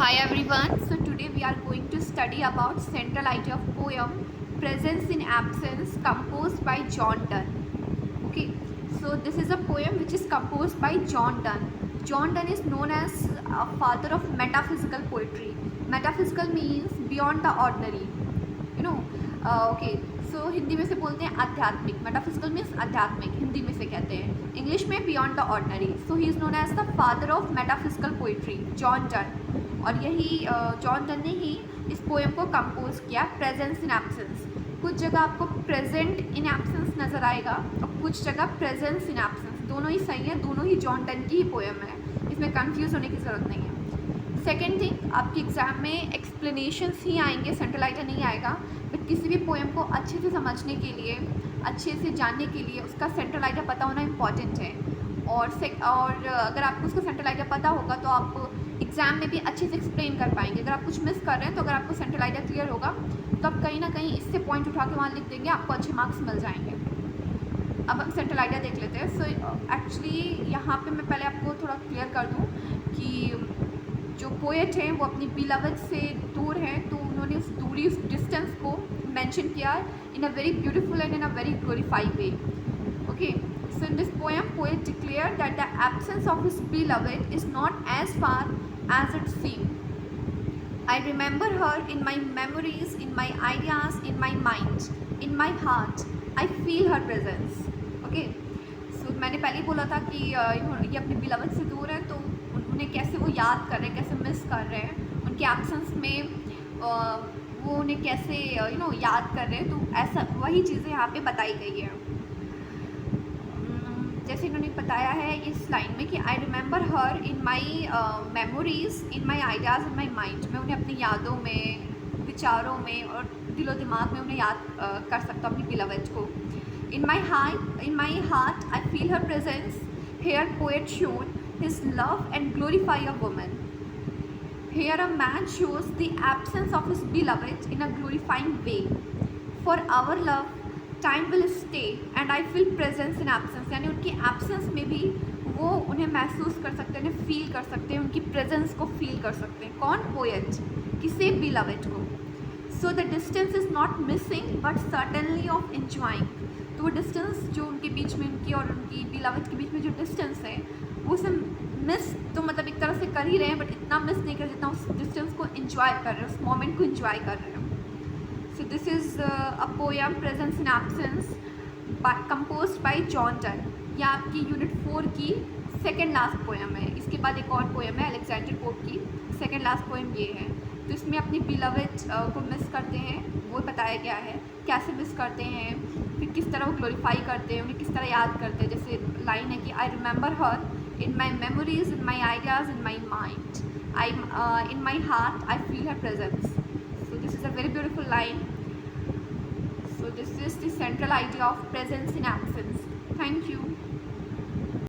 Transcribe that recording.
Hi everyone. So today we are going to study about central idea of poem Presence in Absence composed by John Donne. Okay. So this is a poem which is composed by John Donne. John Donne is known as a father of metaphysical poetry. Metaphysical means beyond the ordinary. You know. Okay. सो हिंदी में से बोलते हैं आध्यात्मिक. Metaphysical means आध्यात्मिक हिंदी में से कहते हैं. इंग्लिश में beyond the ordinary. So he is known as the father of metaphysical poetry John Donne. और यही जॉन डन ने ही इस पोएम को कंपोज किया. Presence in absence. कुछ जगह आपको प्रेजेंट इन एब्सेंस नज़र आएगा और कुछ जगह प्रेजेंस इन एब्सेंस. दोनों ही सही है, दोनों ही जॉन डन की ही पोएम है, इसमें कन्फ्यूज़ होने की ज़रूरत नहीं है. सेकेंड थिंग, आपके एग्ज़ाम में एक्सप्लेनेशंस ही आएंगे, सेंट्रल आइडिया नहीं आएगा. बट किसी भी पोएम को अच्छे से समझने के लिए, अच्छे से जानने के लिए उसका सेंट्रल आइडिया पता होना इम्पॉर्टेंट है. और अगर आपको उसका सेंट्रल आइडिया पता होगा तो आप एग्ज़ाम में भी अच्छे से एक्सप्लेन कर पाएंगे. अगर आप कुछ मिस कर रहे हैं तो अगर आपको सेंट्रल आइडिया क्लियर होगा तो आप कहीं ना कहीं इससे पॉइंट उठा के वहाँ लिख देंगे, आपको अच्छे मार्क्स मिल जाएंगे. अब हम सेंट्रल आइडिया देख लेते हैं. सो एक्चुअली यहाँ पे मैं पहले आपको थोड़ा क्लियर कर दूँ कि जो पोएट हैं वो अपनी बिलवड से दूर हैं, तो उन्होंने उस दूरी, उस डिस्टेंस को मेंशन किया in a very beautiful and in a very glorified way. Okay. So in this poem, poet declared that the absence of his beloved is not as far as it seemed. I remember her in my memories, in my ideas, in my mind, in my heart. I feel her presence. Okay. So मैंने पहले ही बोला था कि ये अपने beloved से दूर हैं, तो उन्हें कैसे वो याद कर रहे हैं, कैसे मिस कर रहे हैं, उनके एब्सेंस में वो उन्हें कैसे याद कर रहे हैं. तो ऐसा वही चीज़ें यहाँ पे बताई गई है. जैसे इन्होंने बताया है इस लाइन में कि I remember her in my memories, in my ideas, in my mind. मैं उन्हें अपनी यादों में, विचारों में और दिलो दिमाग में उन्हें याद कर सकता हूँ, अपनी बिलवड को. In my heart I feel her presence. Here poet shown his love and glorify a woman. Here a man shows the absence of his beloved in a glorifying way. For our love time will stay and I feel presence in absence. यानी उनकी absence में भी वो उन्हें महसूस कर सकते हैं, उन्हें फील कर सकते हैं, उनकी presence को फील कर सकते हैं. कौन? पोएट. किसे? beloved को. So the distance is not missing but certainly of enjoying. तो वो डिस्टेंस जो उनके बीच में, उनकी और उनकी beloved के बीच में जो डिस्टेंस है, वो उसे मिस तो मतलब एक तरह से कर ही रहे हैं, बट इतना मिस नहीं कर जितना उस डिस्टेंस को इंजॉय कर रहे हैं, उस मोमेंट को इंजॉय कर रहे हैं. So this is a poem presence in absence composed bye John Donne. यह आपकी यूनिट 4 की सेकेंड लास्ट पोएम है. इसके बाद एक और पोएम है अलेक्जेंडर पोप की. सेकेंड लास्ट पोएम ये है. तो इसमें अपनी बिलवड को मिस करते हैं, वो बताया गया है कैसे मिस करते हैं, फिर किस तरह वो ग्लोरीफाई करते हैं, उन्हें किस तरह याद करते हैं. जैसे लाइन है कि I remember her in my memories, in my ideas, in my mind. In my heart, I feel her presence. So this is a very beautiful line. So this is the central idea of presence in absence. Thank you.